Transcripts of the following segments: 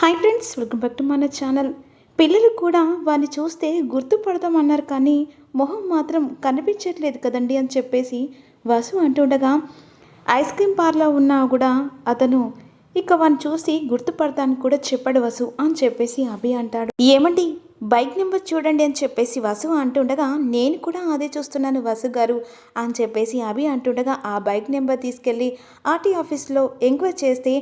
Hi friends, welcome back to మన channel. పిల్లలు కూడా వాడిని చూస్తే గుర్తుపడతామన్నారు, కానీ మొహం మాత్రం కనిపించట్లేదు కదండి అని చెప్పేసి వసు అంటుండగా, ఐస్ క్రీమ్ పార్లర్ ఉన్నా కూడా అతను ఇక వాడిని చూసి గుర్తుపడతాను కూడా చెప్పాడు వసు అని చెప్పేసి అభి అంటాడు. ఏమండి, బైక్ నెంబర్ చూడండి అని చెప్పేసి వసు అంటుండగా, నేను కూడా అదే చూస్తున్నాను వసు గారు అని చెప్పేసి అభి అంటుండగా, ఆ బైక్ నెంబర్ తీసుకెళ్ళి ఆర్టీ ఆఫీస్లో ఎంక్వైరీ చేస్తే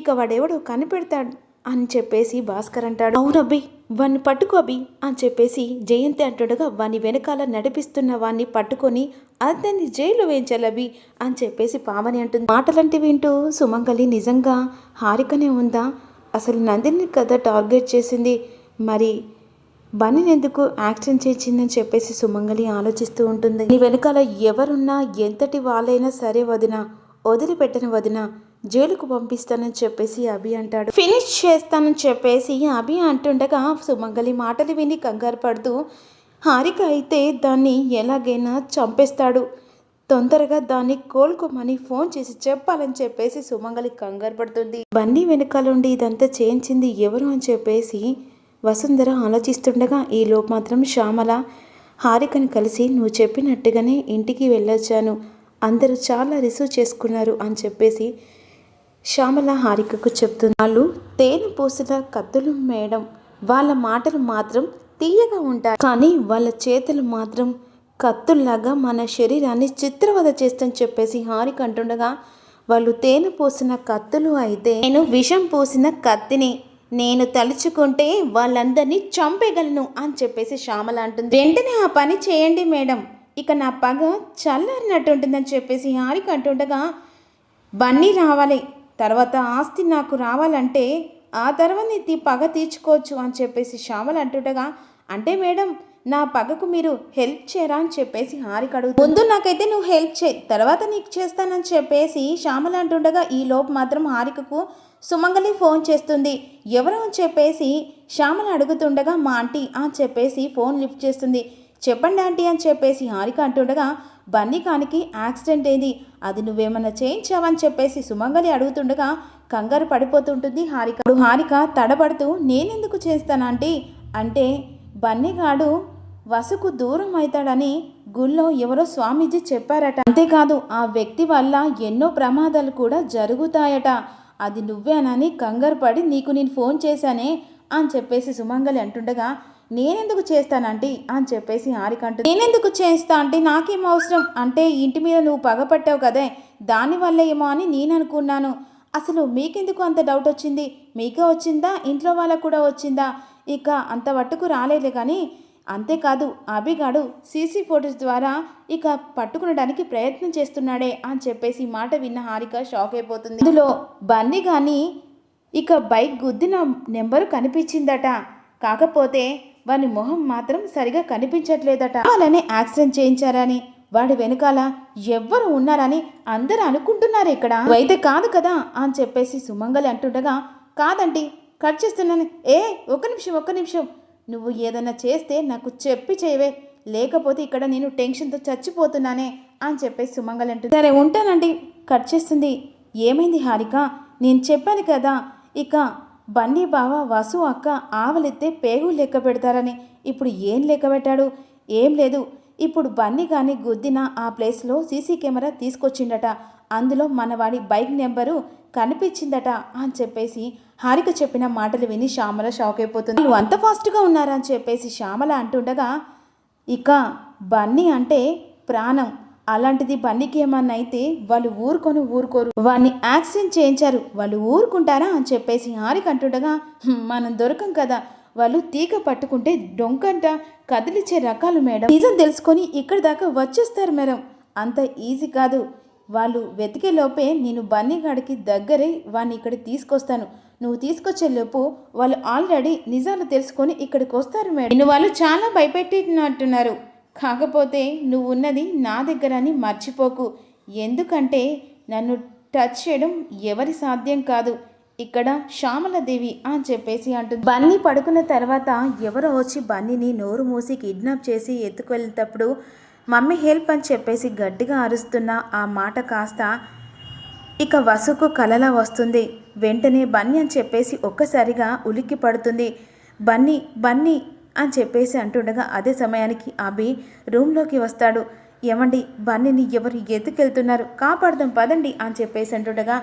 ఇక వాడెవడో కనిపెడతాడు అని చెప్పేసి భాస్కర్ అంటాడు. అవునబ్బి, వాణ్ణి పట్టుకో అబ్బి అని చెప్పేసి జయంతి అంటుండగా, వాని వెనకాల నడిపిస్తున్న వాణ్ణి పట్టుకొని అతన్ని జైలు వేయించాలబ్బి అని చెప్పేసి పావని అంటుంది. మాటలంటే వింటూ సుమంగలి నిజంగా హారికనే ఉందా? అసలు నందిని కదా టార్గెట్ చేసింది, మరి బన్నీని ఎందుకు యాక్సిడెంట్ చేసిందని చెప్పేసి సుమంగలి ఆలోచిస్తూ ఉంటుంది. నీ వెనకాల ఎవరున్నా ఎంతటి వాళ్ళైనా సరే వదినా, వదిలిపెట్టని వదినా, జైలుకు పంపిస్తానని చెప్పేసి అభి అంటాడు. ఫినిష్ చేస్తానని చెప్పేసి అభి అంటుండగా సుమంగలి మాటలు విని కంగారు పడుతూ, హారిక అయితే దాన్ని ఎలాగైనా చంపేస్తాడు, తొందరగా దాన్ని కోలుకోమని ఫోన్ చేసి చెప్పాలని చెప్పేసి సుమంగలి కంగారు పడుతుంది. బన్నీ వెనకాలండి ఇదంతా చేయించింది ఎవరు అని చెప్పేసి వసుంధర ఆలోచిస్తుండగా, ఈలోపు మాత్రం శ్యామల హారికని కలిసి, నువ్వు చెప్పినట్టుగానే ఇంటికి వెళ్ళొచ్చాను, అందరూ చాలా రిసీవ్ చేసుకున్నారు అని చెప్పేసి శ్యామల హారికకు చెప్తుంది. వాళ్ళు తేనె పూసిన కత్తులు మేడం, వాళ్ళ మాటలు మాత్రం తీయగా ఉంటాయి, కానీ వాళ్ళ చేతులు మాత్రం కత్తుల్లాగా మన శరీరాన్ని చిత్రవద చేస్తని చెప్పేసి హారిక అంటుండగా, వాళ్ళు తేనె పూసిన కత్తులు అయితే నేను విషం పూసిన కత్తిని, నేను తలుచుకుంటే వాళ్ళందరినీ చంపేయగలను అని చెప్పేసి శ్యామల అంటుంది. వెంటనే ఆ పని చేయండి మేడం, ఇక నా పగ చల్లారినట్టుంటుందని చెప్పేసి హారిక అంటుండగా, బన్నీ రావాలి, తర్వాత ఆస్తి నాకు రావాలంటే ఆ తర్వాత నీ పగ తీర్చుకోవచ్చు అని చెప్పేసి శ్యామల అంటుండగా, అంటే మేడం నా పగకు మీరు హెల్ప్ చేయరా అని చెప్పేసి హారిక అడుగుతుంది. ముందు నాకైతే నువ్వు హెల్ప్ చేయి, తర్వాత నీకు చేస్తానని చెప్పేసి శ్యామల అంటుండగా, ఈ లోపు మాత్రం హారికకు సుమంగలి ఫోన్ చేస్తుంది. ఎవరు అని చెప్పేసి శ్యామల అడుగుతుండగా, మా ఆంటీ అని చెప్పేసి ఫోన్ లిఫ్ట్ చేస్తుంది. చెప్పండి ఆంటీ అని చెప్పేసి హారిక అంటుండగా, బన్నీ కానికి యాక్సిడెంట్ అయింది, అది నువ్వేమన్నా చేయించావని చెప్పేసి సుమంగలి అడుగుతుండగా కంగారు పడిపోతుంటుంది హారిక. హారిక తడబడుతూ, నేనెందుకు చేస్తానంటీ, అంటే బన్నీగాడు వసుకు దూరం అవుతాడని గుళ్ళో ఎవరో స్వామీజీ చెప్పారట, అంతేకాదు ఆ వ్యక్తి వల్ల ఎన్నో ప్రమాదాలు కూడా జరుగుతాయట, అది నువ్వేనని కంగారు పడి నీకు నేను ఫోన్ చేశానే అని చెప్పేసి సుమంగలి అంటుండగా, నేనెందుకు చేస్తానంటీ అని చెప్పేసి హారిక అంటుంది. నేనెందుకు చేస్తా అంటే నాకేం అవసరం, అంటే ఇంటి మీద నువ్వు పగపట్టావు కదే, దానివల్ల ఏమో అని నేను అనుకున్నాను. అసలు మీకెందుకు అంత డౌట్ వచ్చింది, మీకే వచ్చిందా ఇంట్లో వాళ్ళకు కూడా వచ్చిందా, ఇక అంత మట్టుకు రాలేదులే, కానీ అంతేకాదు అభిగాడు సీసీ ఫోటోస్ ద్వారా ఇక పట్టుకునడానికి ప్రయత్నం చేస్తున్నాడే అని చెప్పేసి మాట విన్న హారిక షాక్ అయిపోతుంది. అందులో బన్నీ కానీ ఇక బైక్ గుద్దిన నెంబరు కనిపించిందట, కాకపోతే వాని మొహం మాత్రం సరిగా కనిపించట్లేదట, వాళ్ళని యాక్సిడెంట్ చేయించారని వాడి వెనకాల ఎవ్వరు ఉన్నారని అందరూ అనుకుంటున్నారు, ఇక్కడ అయితే కాదు కదా అని చెప్పేసి సుమంగలి అంటుండగా, కాదండి కట్ చేస్తున్నాను, ఒక్క నిమిషం, నువ్వు ఏదైనా చేస్తే నాకు చెప్పి చేయవే, లేకపోతే ఇక్కడ నేను టెన్షన్తో చచ్చిపోతున్నానే అని చెప్పేసి సుమంగలి అంటుంది. సరే ఉంటానండి, కట్ చేస్తుంది. ఏమైంది హారిక, నేను చెప్పాను కదా ఇక బన్నీ బావ వసు అక్క ఆవలిస్తే పేగు లెక్క పెడతారని, ఇప్పుడు ఏం లెక్క పెట్టాడు, ఏం లేదు, ఇప్పుడు బన్నీ కానీ గుద్దిన ఆ ప్లేస్లో సీసీ కెమెరా తీసుకొచ్చిండట, అందులో మనవాడి బైక్ నెంబరు కనిపించిందట అని చెప్పేసి హారిక చెప్పిన మాటలు విని శ్యామల షాక్ అయిపోతుంది. వాళ్ళు అంత ఫాస్ట్గా ఉన్నారా అని చెప్పేసి శ్యామల అంటుండగా, ఇక బన్నీ అంటే ప్రాణం, అలాంటిది బన్నీకి ఏమన్నా అయితే వాళ్ళు ఊరుకోరు, వాడిని యాక్సిడెంట్ చేయించారు, వాళ్ళు ఊరుకుంటారా అని చెప్పేసి హారిక అంటుండగా, మనం దొరకం కదా, వాళ్ళు తీగ పట్టుకుంటే డొంకంట కదిలిచ్చే రకాలు మేడం, నిజం తెలుసుకొని ఇక్కడి దాకా వచ్చేస్తారు మేడం, అంత ఈజీ కాదు, వాళ్ళు వెతికే లోపే నేను బన్నీగాడికి దగ్గరే వాడిని ఇక్కడికి తీసుకొస్తాను, నువ్వు తీసుకొచ్చే లోపు వాళ్ళు ఆల్రెడీ నిజాలు తెలుసుకొని ఇక్కడికి వస్తారు మేడం, నిన్ను వాళ్ళు చాలా భయపెట్టినట్టున్నారు, కాకపోతే నువ్వు ఉన్నది నా దగ్గర అని మర్చిపోకు, ఎందుకంటే నన్ను టచ్ చేయడం ఎవరి సాధ్యం కాదు, ఇక్కడ శ్యామలదేవి అని చెప్పేసి అంటుంది. బన్నీ పడుకున్న తర్వాత ఎవరో వచ్చి బన్నీని నోరు మూసి కిడ్నాప్ చేసి ఎత్తుకెళ్ళేటప్పుడు మమ్మీ హెల్ప్ అని చెప్పేసి గట్టిగా అరుస్తున్న ఆ మాట కాస్త ఇక వసుకు కలలా వస్తుంది. వెంటనే బన్నీ అని చెప్పేసి ఒక్కసారిగా ఉలిక్కి పడుతుంది. బన్నీ బన్నీ అని చెప్పేసి అంటుండగా అదే సమయానికి అభి రూమ్లోకి వస్తాడు. ఏమండి, బన్నీని ఎవరు ఎత్తుకెళ్తున్నారు, కాపాడదాం పదండి అని చెప్పేసి అంటుండగా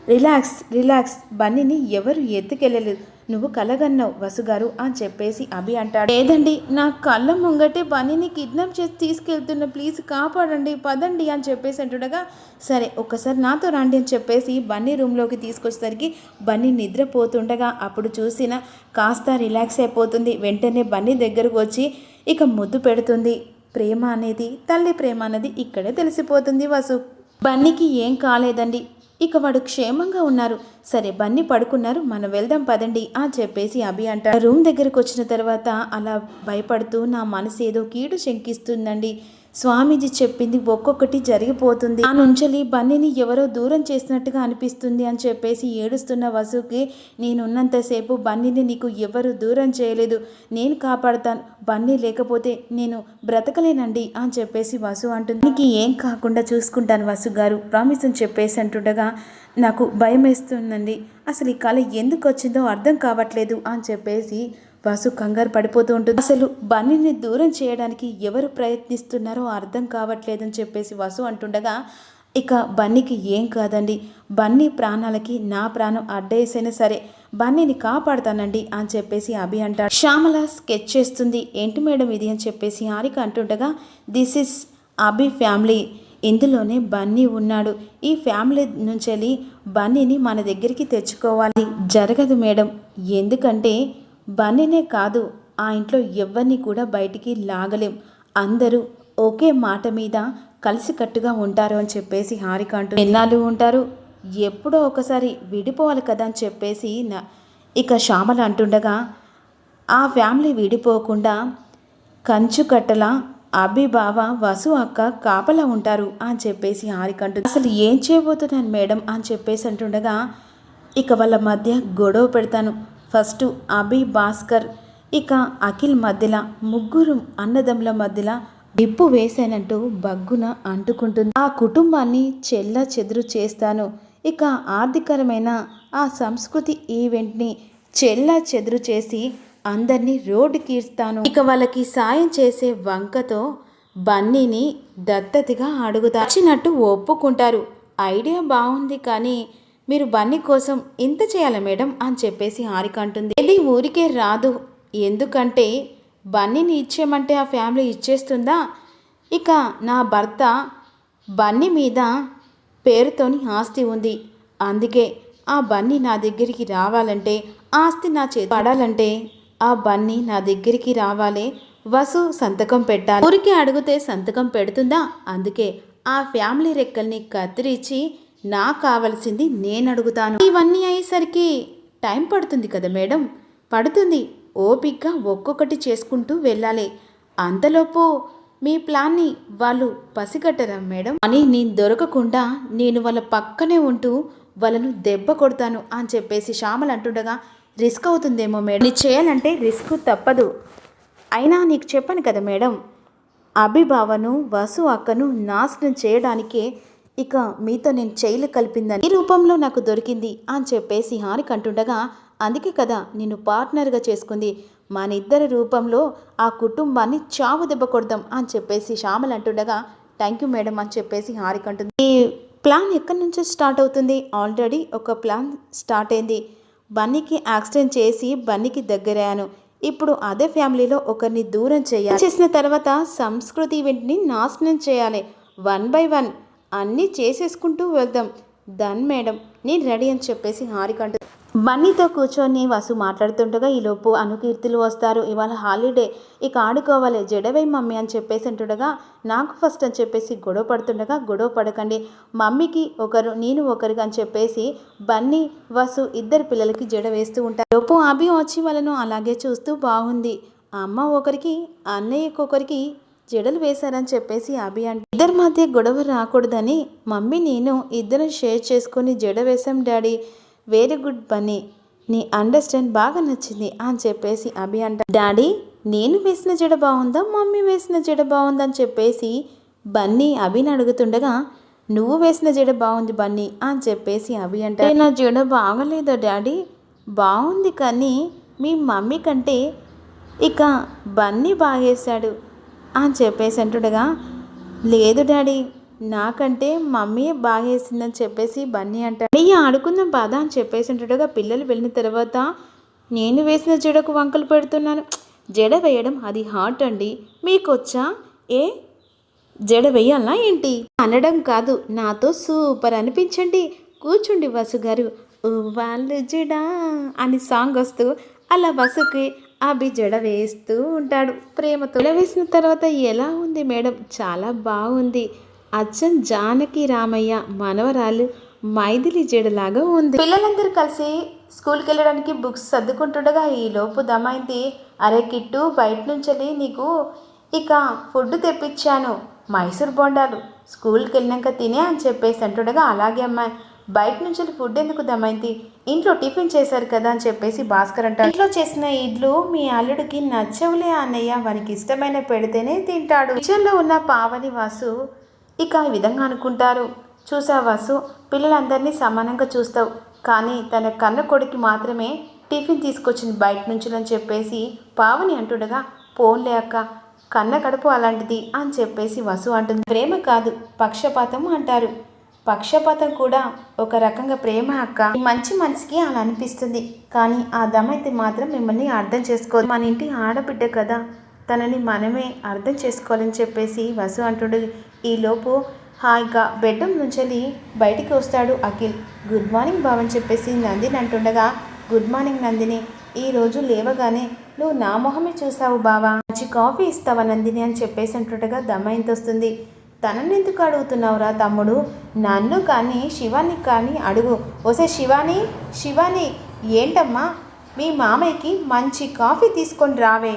రిలాక్స్ రిలాక్స్, బన్నీని ఎవరు ఎత్తుకెళ్ళలేదు, నువ్వు కలగన్నావు వసుగారు అని చెప్పేసి అభి అంటాడు. లేదండి, నా కళ్ళ ముంగటే బన్నీని కిడ్నాప్ చేసి తీసుకెళ్తున్నా, ప్లీజ్ కాపాడండి పదండి అని చెప్పేసి అంటుండగా సరే ఒక్కసారి నాతో రండి అని చెప్పేసి బన్నీ రూమ్లోకి తీసుకొచ్చేసరికి బన్నీ నిద్రపోతుండగా అప్పుడు చూసిన కాస్త రిలాక్స్ అయిపోతుంది. వెంటనే బన్నీ దగ్గరకు వచ్చి ఇక ముద్దు పెడుతుంది. ప్రేమ అనేది, తల్లి ప్రేమ అనేది ఇక్కడే తెలిసిపోతుంది వసు. బన్నీకి ఏం కాలేదండి, ఇక వాడు క్షేమంగా ఉన్నారు. సరే బన్నీ పడుకున్నారు, మనం వెళ్దాం పదండి అని చెప్పేసి అభి అంటాడు. రూమ్ దగ్గరకు వచ్చిన తర్వాత అలా భయపడుతూ నా మనసు ఏదో కీడు శంకిస్తుందండి, స్వామీజీ చెప్పింది ఒక్కొక్కటి జరిగిపోతుంది, ఆ నుంచెలి బన్నీని ఎవరో దూరం చేసినట్టుగా అనిపిస్తుంది అని చెప్పేసి ఏడుస్తున్న వసుకి నేనున్నంతసేపు బన్నీని నీకు ఎవరు దూరం చేయలేదు, నేను కాపాడుతాను, బన్నీ లేకపోతే నేను బ్రతకలేనండి అని చెప్పేసి వసు అంటుంది. నీకు ఏం కాకుండా చూసుకుంటాను వసు గారు, ప్రామిస్ అని చెప్పేసి అంటుండగా నాకు భయం వేస్తుందండి, అసలు ఈ కళ ఎందుకు వచ్చిందో అర్థం కావట్లేదు అని చెప్పేసి వసు కంగారు పడిపోతూ ఉంటుంది. అసలు బన్నీని దూరం చేయడానికి ఎవరు ప్రయత్నిస్తున్నారో అర్థం కావట్లేదని చెప్పేసి వసు అంటుండగా ఇక బన్నీకి ఏం కాదండి, బన్నీ ప్రాణాలకి నా ప్రాణం అడ్డేసైనా సరే బన్నీని కాపాడుతానండి అని చెప్పేసి అభి అంటాడు. శ్యామల స్కెచ్ చేస్తుంది. ఏంటి మేడం ఇది అని చెప్పేసి హారిక అంటుండగా దిస్ ఇస్ అభి ఫ్యామిలీ, ఇందులోనే బన్నీ ఉన్నాడు, ఈ ఫ్యామిలీ నుంచి బన్నీని మన దగ్గరికి తెచ్చుకోవాలి. జరగదు మేడం, ఎందుకంటే బన్నీనే కాదు ఆ ఇంట్లో ఎవరిని కూడా బయటికి లాగలేం, అందరూ ఒకే మాట మీద కలిసికట్టుగా ఉంటారు అని చెప్పేసి హారిక అంటూ ఎన్నాళ్ళు ఉంటారు, ఎప్పుడో ఒకసారి విడిపోవాలి కదా అని చెప్పేసి ఇక శ్యామల అంటుండగా ఆ ఫ్యామిలీ విడిపోకుండా కంచుకట్టల అభి బావ వసు అక్క కాపలా ఉంటారు అని చెప్పేసి హారిక అంటుంది. అసలు ఏం చేయబోతున్నాను మేడం అని చెప్పేసి అంటుండగా ఇక వాళ్ళ మధ్య గొడవ పెడతాను, ఫస్ట్ అభి భాస్కర్ ఇక అఖిల్ మధ్యలో ముగ్గురు అన్నదమ్ముల మధ్యలో డిప్పు వేసానంటూ బగ్గున అంటుకుంటుంది. ఆ కుటుంబాన్ని చెల్ల చెదురు చేస్తాను, ఇక ఆర్థికరమైన ఆ సంస్కృతి ఈవెంట్ని చెల్ల చెదురు చేసి అందరినీ రోడ్డుకి ఇస్తాను, ఇక వాళ్ళకి సాయం చేసే వంకతో బన్నీని దత్తతగా అడుగుతా, వచ్చినట్టు ఒప్పుకుంటారు, ఐడియా బాగుంది కానీ మీరు బన్నీ కోసం ఇంత చేయాలి మేడం అని చెప్పేసి హారిక అంటుంది. ఇది ఊరికే రాదు, ఎందుకంటే బన్నీని ఇచ్చేయమంటే ఆ ఫ్యామిలీ ఇచ్చేస్తుందా, ఇక నా భర్త బన్నీ మీద పేరుతోని ఆస్తి ఉంది, అందుకే ఆ బన్నీ నా దగ్గరికి రావాలంటే ఆస్తి నా చేతి పడాలంటే ఆ బన్నీ నా దగ్గరికి రావాలి, వసు సంతకం పెట్టాలి, ఊరికి అడిగితే సంతకం పెడుతుందా, అందుకే ఆ ఫ్యామిలీ రెక్కల్ని కత్తిరించి నాకు కావలసింది నేను అడుగుతాను. ఇవన్నీ అయ్యేసరికి టైం పడుతుంది కదా మేడం, పడుతుంది, ఓపిగ్గా ఒక్కొక్కటి చేసుకుంటూ వెళ్ళాలి, అంతలోపు మీ ప్లాన్ని వాళ్ళు పసిగట్టరా మేడం అని నేను దొరకకుండా నేను వాళ్ళ పక్కనే ఉంటూ వాళ్ళను దెబ్బ కొడతాను అని చెప్పేసి శ్యామల అంటుండగా రిస్క్ అవుతుందేమో మేడం, నీ చేయాలంటే రిస్క్ తప్పదు, అయినా నీకు చెప్పాను కదా మేడం, అభిబావను వసు అక్కను నాశనం చేయడానికే ఇక మీతో నేను చేయలు కలిపిందని ఈ రూపంలో నాకు దొరికింది అని చెప్పేసి హారిక అంటుండగా అందుకే కదా నిన్ను పార్ట్నర్గా చేసుకుంది, మన ఇద్దరి రూపంలో ఆ కుటుంబాన్ని చావు దెబ్బ కొడదాం అని చెప్పేసి శ్యామల అంటుండగా థ్యాంక్ యూ మేడం అని చెప్పేసి హారిక అంటుంది. ఈ ప్లాన్ ఎక్కడి నుంచో స్టార్ట్ అవుతుంది, ఆల్రెడీ ఒక ప్లాన్ స్టార్ట్ అయింది, బన్నీకి యాక్సిడెంట్ చేసి బన్నీకి దగ్గరయ్యాను, ఇప్పుడు అదే ఫ్యామిలీలో ఒకరిని దూరం చేయాలి, చేసిన తర్వాత సంస్కృతి ఈవెంట్ని నాశనం చేయాలి, 1 by 1 అన్నీ చేసేసుకుంటూ వెళ్దాం, డన్ మేడం నేను రెడీ అని చెప్పేసి హారిక అంటుంది. బన్నీతో కూర్చొని వసు మాట్లాడుతుండగా ఈలోపు అనుకీర్తులు వస్తారు, ఇవాళ హాలిడే ఇక ఆడుకోవాలి, జడవై మమ్మీ అని చెప్పేసి అంటుండగా నాకు ఫస్ట్ అని చెప్పేసి గొడవ పడుతుండగా గొడవ పడకండి, మమ్మీకి ఒకరు నేను ఒకరుగా అని చెప్పేసి బన్నీ వసు ఇద్దరు పిల్లలకి జడ వేస్తూ ఉంటారు. లోపు అభి వచ్చి వాళ్ళను అలాగే చూస్తూ బాగుంది, అమ్మ ఒకరికి అన్నయ్యకి ఒకరికి జడలు వేశారని చెప్పేసి అభి అంటే ఇద్దరి మధ్య గొడవ రాకూడదని మమ్మీ నేను ఇద్దరం షేర్ చేసుకొని జడ వేశాం డాడీ, వెరీ గుడ్ బన్నీ, నీ అండర్స్టాండ్ బాగా నచ్చింది అని చెప్పేసి అభి అంట. డాడీ నేను వేసిన జడ బాగుందా మమ్మీ వేసిన జడ బాగుందా అని చెప్పేసి బన్నీ అభిని అడుగుతుండగా నువ్వు వేసిన జడ బాగుంది బన్నీ అని చెప్పేసి అభి అంటే నా జడ బాగలేదా డాడీ? బాగుంది కానీ మీ మమ్మీ కంటే ఇక బన్నీ బాగేశాడు అని చెప్పేసి అంటుండగా, లేదు డాడీ నాకంటే మమ్మీ బాగేసిందని చెప్పేసి బన్నీ అంటాడు. నీ ఆడుకుందాం బాధ అని చెప్పేసి అంటుండగా పిల్లలు వెళ్ళిన తర్వాత నేను వేసిన జడకు వంకలు పెడుతున్నాను. జడ వేయడం అది హార్ట్ అండి, మీకొచ్చా? ఏ జడ వేయాలా ఏంటి అనడం కాదు, నాతో సూపర్ అనిపించండి. కూర్చోండి వసు గారు. వాళ్ళు జడ అని సాంగ్ వస్తూ అలా వసుకి అభి జడ వేస్తూ ఉంటాడు ప్రేమతో. జడ వేసిన తర్వాత ఎలా ఉంది మేడం? చాలా బాగుంది. అచ్చం జానకి రామయ్య మనవరాలు మైథిలి జడలాగా ఉంది. పిల్లలందరూ కలిసి స్కూల్కి వెళ్ళడానికి బుక్స్ సర్దుకుంటుండగా ఈలోపు దమైంది, అరే కిట్టు బయట నుంచి నీకు ఇక ఫుడ్ తెప్పించాను, మైసూర్ బొండాలు, స్కూల్కి వెళ్ళినాక తినే అని చెప్పేసి అంటుండగా, అలాగే అమ్మాయి బయట నుంచి ఫుడ్ ఎందుకు దమైంది, ఇంట్లో టిఫిన్ చేశారు కదా అని చెప్పేసి భాస్కర్ అంటాడు. ఇంట్లో చేసిన ఇడ్లు మీ అల్లుడికి నచ్చవులే అన్నయ్య, వానికి ఇష్టమైన పెడితేనే తింటాడు. కిచెన్లో ఉన్న పావని వాసు ఇక ఈ విధంగా అనుకుంటారు. చూసా వాసు, పిల్లలందరినీ సమానంగా చూస్తావు కానీ తన కన్న కొడుకు మాత్రమే టిఫిన్ తీసుకొచ్చింది బయట నుంచి అని చెప్పేసి పావని అంటుండగా, పోన్లే అక్క కన్న కడుపు అలాంటిది అని చెప్పేసి వసు అంటుంది. ప్రేమ కాదు పక్షపాతం అంటారు, పక్షపాతం కూడా ఒక రకంగా ప్రేమ అక్క. మంచి మనసుకి అలా అనిపిస్తుంది కానీ ఆ దమైతే మాత్రం మిమ్మల్ని అర్థం చేసుకోదు. మన ఇంటి ఆడబిడ్డ కదా, తనని మనమే అర్థం చేసుకోవాలని చెప్పేసి వసు అంటుండే. ఈలోపు హాయిగా బెడ్రూమ్ నుంచి బయటికి వస్తాడు అఖిల్. గుడ్ మార్నింగ్ బావ అని చెప్పేసి నందిని అంటుండగా, గుడ్ మార్నింగ్ నందిని, ఈరోజు లేవగానే నువ్వు నా మొహమే చూసావు బావా, మంచి కాఫీ ఇస్తావా నందిని అని చెప్పేసి అంటుండగా దమైంత వస్తుంది. తనని ఎందుకు అడుగుతున్నావురా తమ్ముడు, నన్ను కానీ శివాని కానీ అడుగు. ఓసే శివాని, శివాని ఏంటమ్మా మీ మామయ్యకి మంచి కాఫీ తీసుకొని రావే.